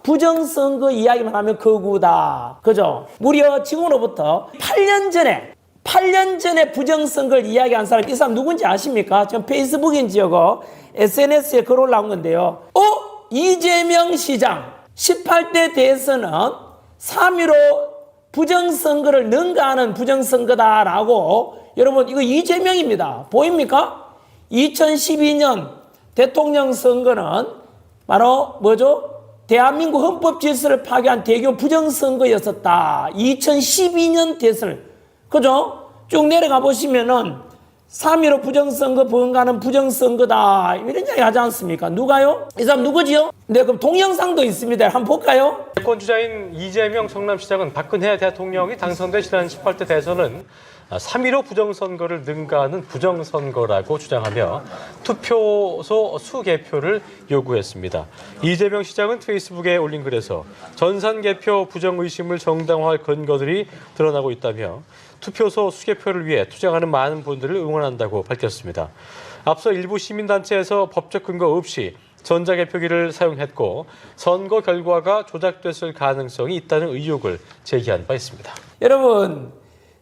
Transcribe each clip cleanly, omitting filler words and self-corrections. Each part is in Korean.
부정선거 이야기만 하면 거구다. 그죠? 무려 지금으로부터 8년 전에 부정선거를 이야기한 사람, 이 사람 누군지 아십니까? 지금 페이스북인지 요거 SNS에 글 올라온 건데요. 이재명 시장 18대 대선은 3.15 부정선거를 능가하는 부정선거다라고. 여러분, 이거 이재명입니다. 보입니까? 2012년 대통령 선거는 바로 뭐죠? 대한민국 헌법 질서를 파괴한 대규모 부정선거였었다. 2012년 대선을. 그죠? 쭉 내려가 보시면은 3.15 부정선거 번가는 부정선거다. 이런 이야기 하지 않습니까? 누가요? 이 사람 누구지요? 네, 그럼 동영상도 있습니다. 한번 볼까요? 대권주자인 이재명 성남시장은 박근혜 대통령이 당선된 지난 18대 대선은 3.15 부정선거를 능가하는 부정선거라고 주장하며 투표소 수개표를 요구했습니다. 이재명 시장은 페이스북에 올린 글에서 전산개표 부정의심을 정당화할 근거들이 드러나고 있다며 투표소 수개표를 위해 투쟁하는 많은 분들을 응원한다고 밝혔습니다. 앞서 일부 시민단체에서 법적 근거 없이 전자개표기를 사용했고 선거 결과가 조작됐을 가능성이 있다는 의혹을 제기한 바 있습니다. 여러분,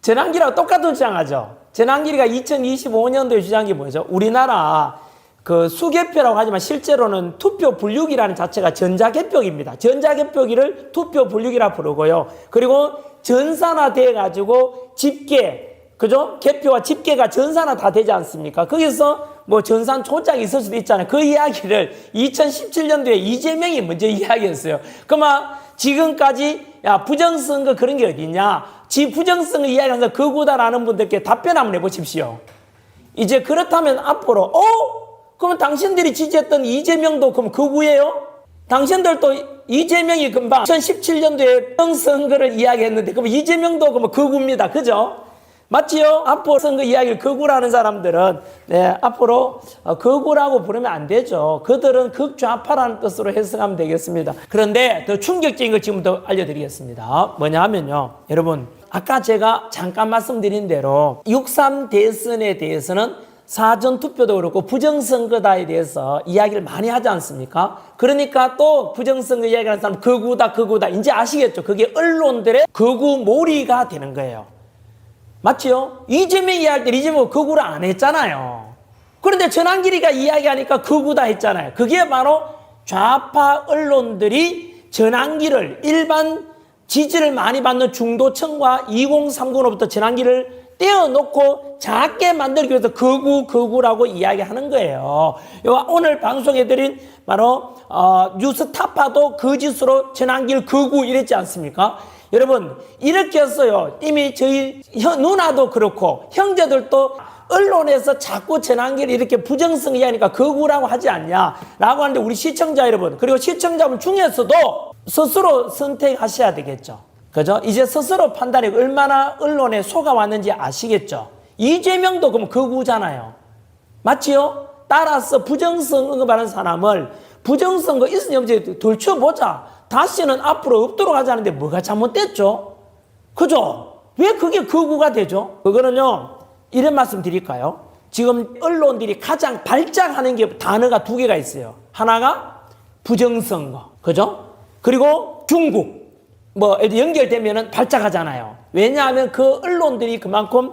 전환기랑 똑같은 주장하죠. 전환기가 2025년도에 주장한 게 뭐죠? 우리나라 그 수개표라고 하지만 실제로는 투표 분류기라는 자체가 전자개표기입니다. 전자개표기를 투표 분류기라 부르고요. 그리고 전산화돼 가지고 집계, 그죠? 개표와 집계가 전산화 다 되지 않습니까? 거기서 뭐 전산 조작이 있을 수도 있잖아요. 그 이야기를 2017년도에 이재명이 먼저 이야기했어요. 그러면 지금까지 야 부정선거 그런 게 어딨냐? 지 부정선거 이야기하면서 거구다라는 분들께 답변 한번 해보십시오. 이제 그렇다면 앞으로 그러면 당신들이 지지했던 이재명도 그럼 거구예요? 당신들도 이재명이 금방 2017년도에 부정선거를 이야기했는데 그럼 이재명도 그럼 거구입니다. 그죠? 맞지요? 앞으로 선거 이야기를 거구라는 사람들은 앞으로 거구라고 부르면 안 되죠. 그들은 극좌파라는 뜻으로 해석하면 되겠습니다. 그런데 더 충격적인 걸 지금부터 알려드리겠습니다. 뭐냐 하면요. 여러분, 아까 제가 잠깐 말씀드린 대로 6.3 대선에 대해서는 사전투표도 그렇고 부정선거다에 대해서 이야기를 많이 하지 않습니까? 그러니까 또 부정선거 이야기하는 사람 거구다 이제 아시겠죠? 그게 언론들의 거구몰이가 되는 거예요. 맞지요? 이재명 이야기할 때 이재명 거구를 안 했잖아요. 그런데 전환길이가 이야기하니까 거구다 했잖아요. 그게 바로 좌파 언론들이 전환길을 일반 지지를 많이 받는 중도층과 2030으로부터 전환길을 떼어놓고 작게 만들기 위해서 거구라고 이야기하는 거예요. 오늘 방송해드린 바로 뉴스타파도 거짓으로 전환길 거구 이랬지 않습니까? 여러분, 이렇게 했어요. 이미 저희 누나도 그렇고 형제들도 언론에서 자꾸 전환기를 이렇게 부정성 이야기하니까 거구라고 하지 않냐라고 하는데 우리 시청자 여러분, 그리고 시청자분 중에서도 스스로 선택하셔야 되겠죠. 그죠? 이제 스스로 판단해 얼마나 언론에 속아왔는지 아시겠죠? 이재명도 그럼 거구잖아요. 맞지요? 따라서 부정선거 받는 사람을 부정선거 있으니 없지 돌쳐보자. 다시는 앞으로 없도록 하자는데 뭐가 잘못됐죠? 그죠? 왜 그게 거구가 되죠? 그거는요, 이런 말씀 드릴까요? 지금 언론들이 가장 발작하는 게 단어가 두 개가 있어요. 하나가 부정선거, 그죠? 그리고 중국, 뭐 연결되면은 발작하잖아요. 왜냐하면 그 언론들이 그만큼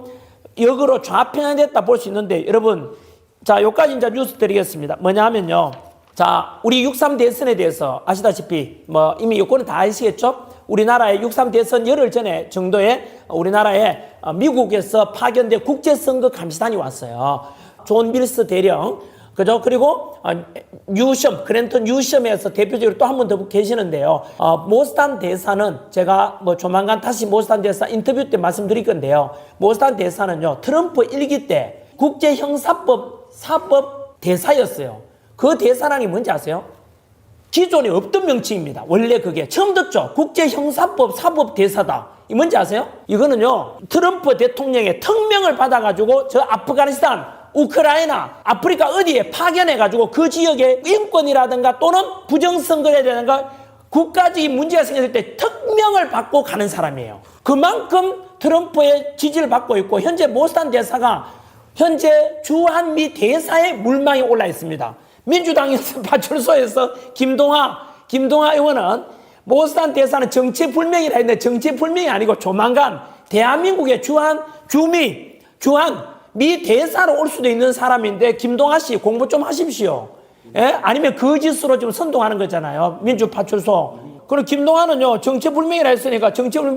역으로 좌편향됐다 볼 수 있는데, 여러분, 자, 여기까지 이제 뉴스 드리겠습니다. 뭐냐 하면요. 자, 우리 6.3 대선에 대해서 아시다시피 뭐 이미 요건은 다 아시겠죠? 우리나라의 6.3 대선 열흘 전에 정도에 우리나라에 미국에서 파견된 국제선거 감시단이 왔어요. 존 밀스 대령, 그죠? 그리고 뉴섬, 그랜턴 뉴섬에서 대표적으로 또 한 분 더 계시는데요. 모스탄 대사는 제가 뭐 조만간 다시 모스탄 대사 인터뷰 때 말씀드릴 건데요. 모스탄 대사는요, 트럼프 1기 때 국제형사법 사법 대사였어요. 그 대사랑이 뭔지 아세요? 기존에 없던 명칭입니다. 원래 그게 처음 듣죠? 국제형사법 사법 대사다. 이 뭔지 아세요? 이거는요, 트럼프 대통령의 특명을 받아가지고 저 아프가니스탄, 우크라이나, 아프리카 어디에 파견해가지고 그 지역의 인권이라든가 또는 부정선거라든가 국가적인 문제가 생겼을 때 특명을 받고 가는 사람이에요. 그만큼 트럼프의 지지를 받고 있고 현재 모스탄 대사가 현재 주한미 대사의 물망에 올라 있습니다. 민주당에서 파출소에서 김동하 의원은 모스탄 대사는 정체불명이라 했는데 정체불명이 아니고 조만간 대한민국의 주한 미 대사로 올 수도 있는 사람인데 김동아 씨 공부 좀 하십시오. 예? 아니면 거짓으로 좀 선동하는 거잖아요. 민주파출소. 그리고 김동아는요 정체불명이라 했으니까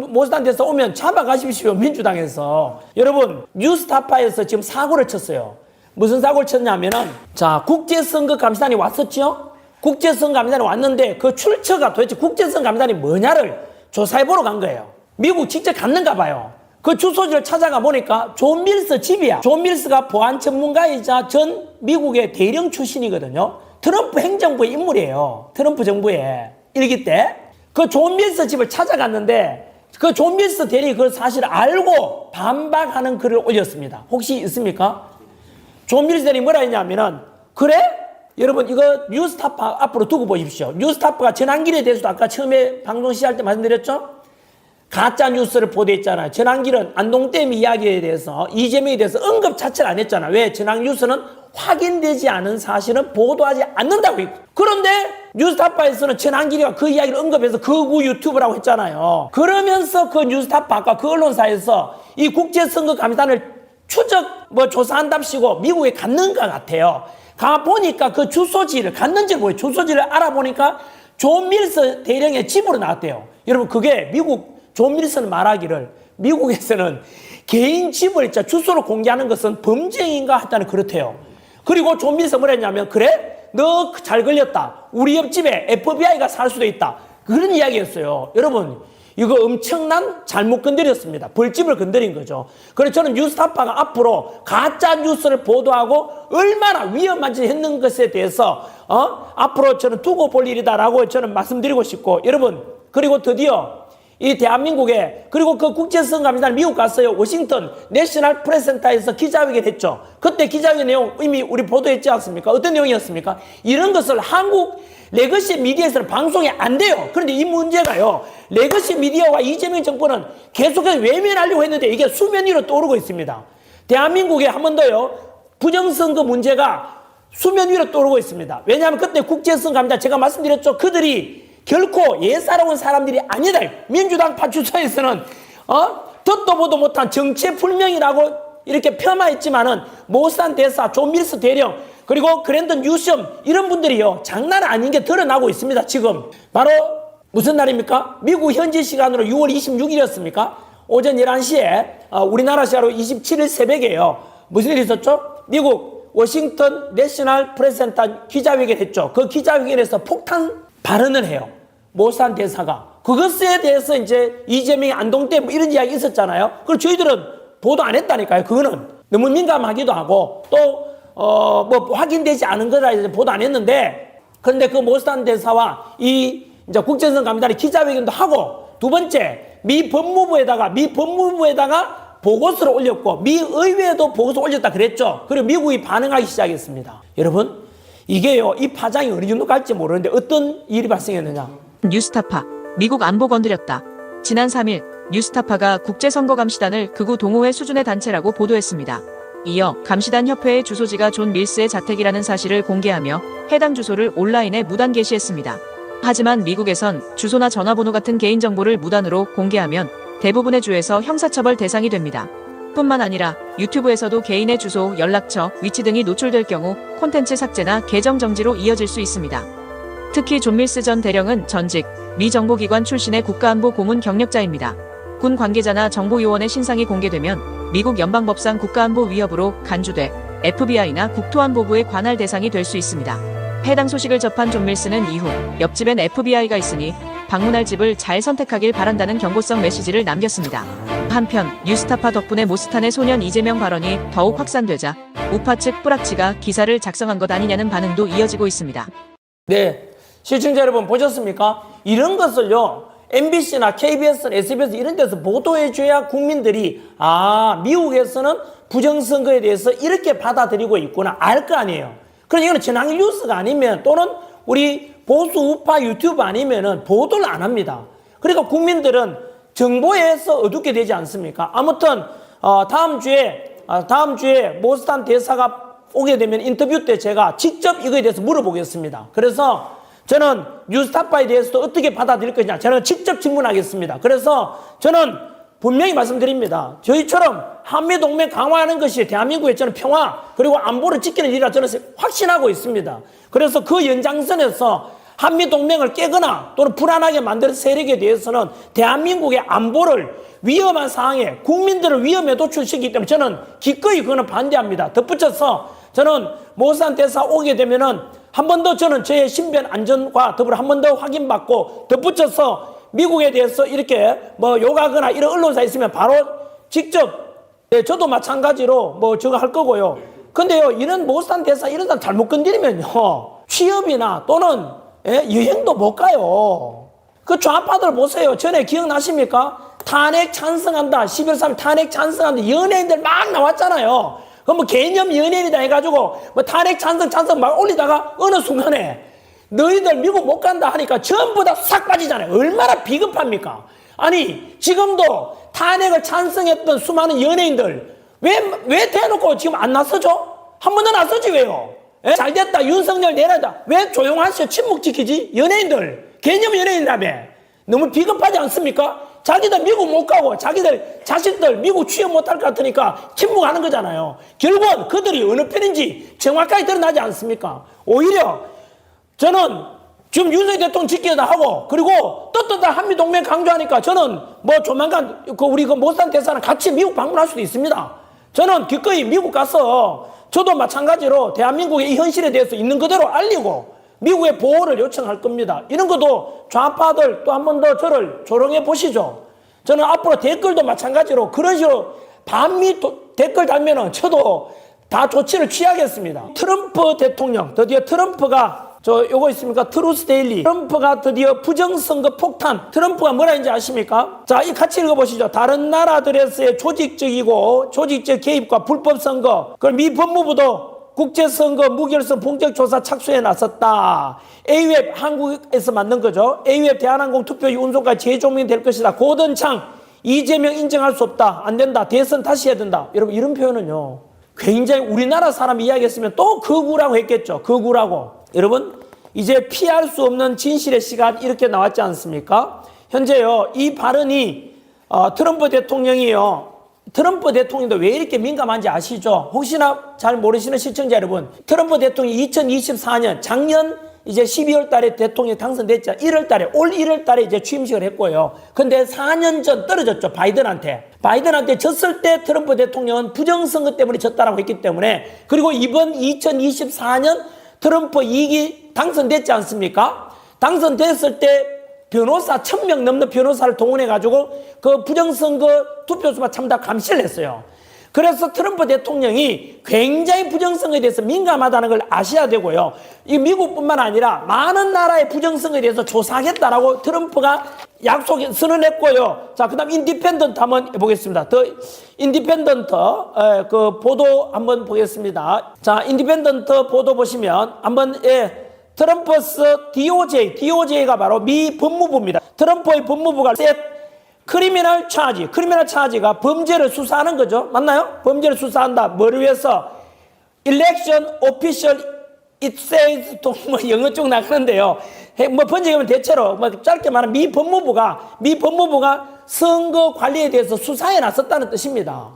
모스탄 대사 오면 잡아가십시오. 민주당에서. 여러분 뉴스타파에서 지금 사고를 쳤어요. 무슨 사고를 쳤냐면은 자 국제선거감시단이 왔었죠. 국제선거감시단이 왔는데 그 출처가 도대체 국제선거감시단이 뭐냐를 조사해보러 간 거예요. 미국 직접 갔는가 봐요. 그 주소지를 찾아가 보니까 존 밀스 집이야. 존 밀스가 보안 전문가이자 전 미국의 대령 출신이거든요. 트럼프 행정부의 인물이에요. 트럼프 정부의 일기 때. 그 존 밀스 집을 찾아갔는데 그 존 밀스 대리 그 사실을 알고 반박하는 글을 올렸습니다. 혹시 있습니까? 존 밀스 대리 뭐라 했냐면은 그래? 여러분 이거 뉴스타파 앞으로 두고 보십시오. 뉴스타파가 전환길에 대해서도 아까 처음에 방송 시작할 때 말씀드렸죠? 가짜 뉴스를 보도했잖아요. 전환길은 안동댐 이야기에 대해서 이재명에 대해서 언급 자체를 안 했잖아. 왜? 전환 뉴스는 확인되지 않은 사실은 보도하지 않는다고 했고. 그런데 뉴스타파에서는 전환길이가 그 이야기를 언급해서 극우 유튜브라고 했잖아요. 그러면서 그 뉴스타파가 그 언론사에서 이 국제선거감시단을 조사한답시고 미국에 갔는 것 같아요. 가보니까 그 주소지를 갔는지 모르겠어요. 주소지를 알아보니까 존 밀스 대령의 집으로 나왔대요. 여러분 그게 미국 존 밀스는 말하기를 미국에서는 개인 집을 주소로 공개하는 것은 범죄인가 했다는 그렇대요. 그리고 존 밀스가 뭐라 했냐면 그래? 너 잘 걸렸다. 우리 옆집에 FBI가 살 수도 있다. 그런 이야기였어요. 여러분 이거 엄청난 잘못 건드렸습니다. 벌집을 건드린 거죠. 그래서 저는 뉴스타파가 앞으로 가짜 뉴스를 보도하고 얼마나 위험한지 했는 것에 대해서 앞으로 저는 두고 볼 일이다라고 저는 말씀드리고 싶고 여러분 그리고 드디어 이 대한민국에 그리고 그 국제선거감시단 미국 갔어요. 워싱턴 내셔널 프레스센터에서 기자회견 했죠. 그때 기자회견 내용 이미 우리 보도했지 않습니까? 어떤 내용이었습니까? 이런 것을 한국 레거시 미디어에서는 방송이 안 돼요. 그런데 이 문제가요. 레거시 미디어와 이재명 정부는 계속해서 외면하려고 했는데 이게 수면 위로 떠오르고 있습니다. 대한민국에 한 번 더요. 부정선거 문제가 수면 위로 떠오르고 있습니다. 왜냐하면 그때 국제선거감시단 제가 말씀드렸죠. 그들이 결코 예사로운 사람들이 아니다. 민주당 파출소에서는 듣도 보도 못한 정체불명이라고 이렇게 폄하했지만은 모스탄 대사, 존 밀스 대령 그리고 그랜든 뉴섬 이런 분들이요 장난 아닌 게 드러나고 있습니다. 지금 바로 무슨 날입니까? 미국 현지 시간으로 6월 26일이었습니까? 오전 11시에 우리나라 시간으로 27일 새벽에요. 무슨 일이 있었죠? 미국 워싱턴 내셔널 프레스센터 기자회견 했죠. 그 기자회견에서 폭탄 발언을 해요. 모스탄 대사가. 그것에 대해서 이제 이재명이 안동댐 이런 이야기 있었잖아요. 그걸 저희들은 보도 안 했다니까요. 그거는 너무 민감하기도 하고 또 뭐 확인되지 않은 거라 이제 보도 안 했는데 그런데 그 모스탄 대사와 이 이제 국제선거감시단이 기자회견도 하고 두 번째 미 법무부에다가 보고서를 올렸고 미 의회에도 보고서 올렸다 그랬죠. 그리고 미국이 반응하기 시작했습니다. 여러분 이게요 이 파장이 어느 정도 갈지 모르는데 어떤 일이 발생했느냐. 뉴스타파 미국 안보 건드렸다. 지난 3일 뉴스타파가 국제선거감시단을 극우 동호회 수준의 단체라고 보도했습니다. 이어 감시단 협회의 주소지가 존 밀스의 자택이라는 사실을 공개하며 해당 주소를 온라인에 무단 게시했습니다. 하지만 미국에선 주소나 전화번호 같은 개인정보를 무단으로 공개하면 대부분의 주에서 형사처벌 대상이 됩니다. 뿐만 아니라 유튜브에서도 개인의 주소, 연락처, 위치 등이 노출될 경우 콘텐츠 삭제나 계정 정지로 이어질 수 있습니다. 특히 존 밀스 전 대령은 전직 미 정보기관 출신의 국가안보 고문 경력자입니다. 군 관계자나 정보요원의 신상이 공개되면 미국 연방법상 국가안보 위협으로 간주돼 FBI나 국토안보부의 관할 대상이 될 수 있습니다. 해당 소식을 접한 존 밀스는 이후 옆집엔 FBI가 있으니 방문할 집을 잘 선택하길 바란다는 경고성 메시지를 남겼습니다. 한편 뉴스타파 덕분에 모스탄의 소년 이재명 발언이 더욱 확산되자 우파 측 뿌락치가 기사를 작성한 것 아니냐는 반응도 이어지고 있습니다. 네, 시청자 여러분 보셨습니까? 이런 것을요 MBC나 KBS, SBS 이런 데서 보도해줘야 국민들이 미국에서는 부정선거에 대해서 이렇게 받아들이고 있구나 알 거 아니에요. 그러니까 이거는 전환길 뉴스가 아니면 또는 우리 보수 우파 유튜브 아니면은 보도를 안 합니다. 그러니까 국민들은 정보에서 어둡게 되지 않습니까? 아무튼 다음 주에 모스탄 대사가 오게 되면 인터뷰 때 제가 직접 이거에 대해서 물어보겠습니다. 그래서 저는 뉴스타파에 대해서도 어떻게 받아들일 것이냐 저는 직접 질문하겠습니다. 그래서 저는 분명히 말씀드립니다. 저희처럼 한미동맹 강화하는 것이 대한민국의 저는 평화 그리고 안보를 지키는 일이라 저는 확신하고 있습니다. 그래서 그 연장선에서 한미동맹을 깨거나 또는 불안하게 만드는 세력에 대해서는 대한민국의 안보를 위험한 상황에 국민들을 위험에 노출시키기 때문에 저는 기꺼이 그거는 반대합니다. 덧붙여서 저는 모산 대사 오게 되면은 한 번 더 저는 저의 신변 안전과 더불어 한 번 더 확인받고 덧붙여서 미국에 대해서 이렇게 뭐 욕하거나 이런 언론사 있으면 바로 직접 저도 마찬가지로 뭐 저거 할 거고요. 근데요 이런 모산 대사 이런 사람 잘못 건드리면요 취업이나 또는 여행도 못 가요. 그 좌파들 보세요. 전에 기억나십니까? 탄핵 찬성한다. 11월 3일 탄핵 찬성한다. 연예인들 막 나왔잖아요. 그 뭐 개념 연예인이다 해가지고 뭐 탄핵 찬성 막 올리다가 어느 순간에 너희들 미국 못 간다 하니까 전부 다 싹 빠지잖아요. 얼마나 비겁합니까? 아니 지금도 탄핵을 찬성했던 수많은 연예인들 왜 대놓고 지금 안 나서죠? 한 번도 나서지 왜요? 잘 됐다 윤석열 내려다 왜 조용하시오 침묵 지키지? 연예인들 개념 연예인이라며 너무 비겁하지 않습니까? 자기들 미국 못 가고 자기들 자식들 미국 취업 못할 것 같으니까 침묵하는 거잖아요. 결국은 그들이 어느 편인지 정확하게 드러나지 않습니까? 오히려 저는 지금 윤석열 대통령 지키다 하고 그리고 떳떳한 한미동맹 강조하니까 저는 뭐 조만간 우리 그 모산 대사랑 같이 미국 방문할 수도 있습니다. 저는 기꺼이 미국 가서 저도 마찬가지로 대한민국의 이 현실에 대해서 있는 그대로 알리고 미국의 보호를 요청할 겁니다. 이런 것도 좌파들 또 한 번 더 저를 조롱해 보시죠. 저는 앞으로 댓글도 마찬가지로 그런 식으로 반미 댓글 달면은 저도 다 조치를 취하겠습니다. 트럼프 대통령 드디어 트럼프가 요거 있습니까? 트루스 데일리. 트럼프가 드디어 부정선거 폭탄. 트럼프가 뭐라 했는지 아십니까? 자, 이 같이 읽어보시죠. 다른 나라들에서의 조직적 개입과 불법 선거. 그걸 미 법무부도 국제선거 무결성 본격조사 착수에 나섰다. AWF 한국에서 만든 거죠. AWF 대한항공 투표율 운송까지 재조명이 될 것이다. 고던창 이재명 인정할 수 없다. 안 된다. 대선 다시 해야 된다. 여러분 이런 표현은요. 굉장히 우리나라 사람이 이야기했으면 또 극우라고 했겠죠. 극우라고. 여러분 이제 피할 수 없는 진실의 시간 이렇게 나왔지 않습니까? 현재요 이 발언이 트럼프 대통령이요. 트럼프 대통령도 왜 이렇게 민감한지 아시죠? 혹시나 잘 모르시는 시청자 여러분, 트럼프 대통령이 2024년 작년 이제 12월 달에 대통령이 당선됐죠. 1월 달에 올 1월 달에 이제 취임식을 했고요. 근데 4년 전 떨어졌죠. 바이든한테 졌을 때 트럼프 대통령은 부정선거 때문에 졌다라고 했기 때문에 그리고 이번 2024년 트럼프 2기 당선됐지 않습니까? 당선됐을 때 변호사 1000명 넘는 변호사를 동원해가지고 그 부정선거 투표수만 참다 감시를 했어요. 그래서 트럼프 대통령이 굉장히 부정선거에 대해서 민감하다는 걸 아셔야 되고요. 이 미국뿐만 아니라 많은 나라의 부정선거에 대해서 조사하겠다라고 트럼프가 약속 선언했고요. 자, 그 다음 인디펜던트 한번 보겠습니다. 더 인디펜던트 그 보도 한번 보겠습니다. 자, 인디펜던트 보도 보시면 한번 트럼프스 DOJ가 바로 미 법무부입니다. 트럼프의 법무부가 크리미널 차지가 범죄를 수사하는 거죠. 맞나요? 범죄를 수사한다. 뭐를 위해서? Election Official It says 또 뭐 영어 쪽 나가는데요. 뭐 번역하면 대체로 뭐 짧게 말하면 미 법무부가 선거 관리에 대해서 수사에 나섰다는 뜻입니다.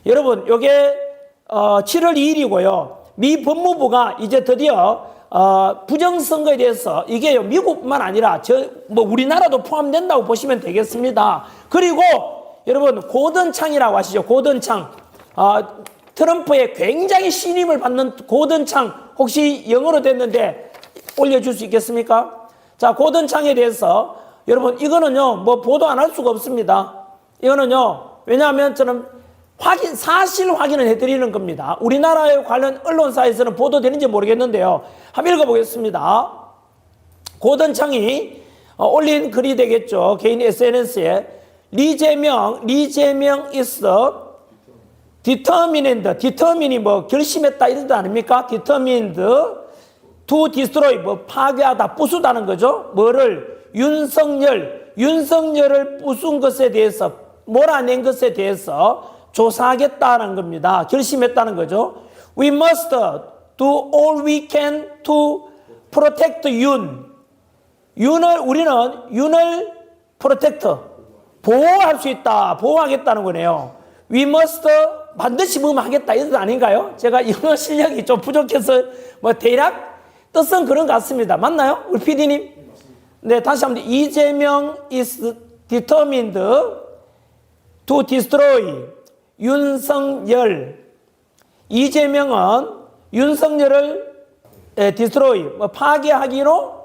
여러분, 요게 7월 2일이고요. 미 법무부가 이제 드디어 부정선거에 대해서 이게요 미국뿐만 아니라 뭐 우리나라도 포함된다고 보시면 되겠습니다. 그리고 여러분 고던창이라고 아시죠? 고던창 트럼프의 굉장히 신임을 받는 고던창 혹시 영어로 됐는데 올려줄 수 있겠습니까? 자, 고던창에 대해서 여러분 이거는요 뭐 보도 안 할 수가 없습니다. 이거는요 왜냐하면 저는 사실 확인을 해드리는 겁니다. 우리나라에 관련 언론사에서는 보도되는지 모르겠는데요. 한번 읽어보겠습니다. 고던창이 올린 글이 되겠죠. 개인 SNS에 리재명 is determined이 뭐 결심했다 이런 뜻 아닙니까? determined to destroy 뭐 파괴하다 부수다는 거죠. 뭐를 윤석열을 부순 것에 대해서 몰아낸 것에 대해서 조사하겠다는 겁니다. 결심했다는 거죠. We must do all we can to 프로텍트 윤을 프로텍트 보호할 수 있다, 보호하겠다는 거네요. We must 반드시 하겠다 이런 뜻 아닌가요? 제가 영어 실력이 좀 부족해서 뭐 대략 뜻은 그런 것 같습니다. 맞나요? 우리 PD님? 네, 다시 한번 이재명 is determined to destroy 윤석열. 이재명은 윤석열을 destroy 파괴하기로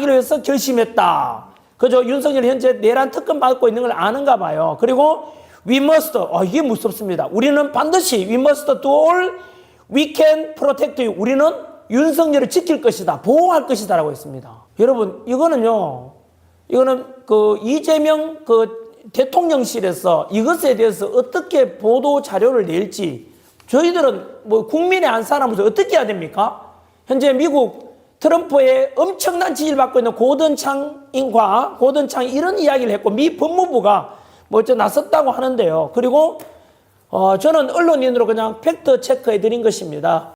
해서 결심했다. 그죠? 윤석열이 현재 내란 특검 받고 있는 걸 아는가 봐요. 그리고 we must, 이게 무섭습니다. 우리는 반드시 we must do all we can protect you. 우리는 윤석열을 지킬 것이다, 보호할 것이다 라고 했습니다. 여러분, 이거는 그 이재명 그 대통령실에서 이것에 대해서 어떻게 보도 자료를 낼지 저희들은 뭐 국민의 한 사람으로서 어떻게 해야 됩니까? 현재 미국 트럼프의 엄청난 지지를 받고 있는 고든창이 이런 이야기를 했고 미 법무부가 나섰다고 하는데요. 그리고 저는 언론인으로 그냥 팩트 체크해 드린 것입니다.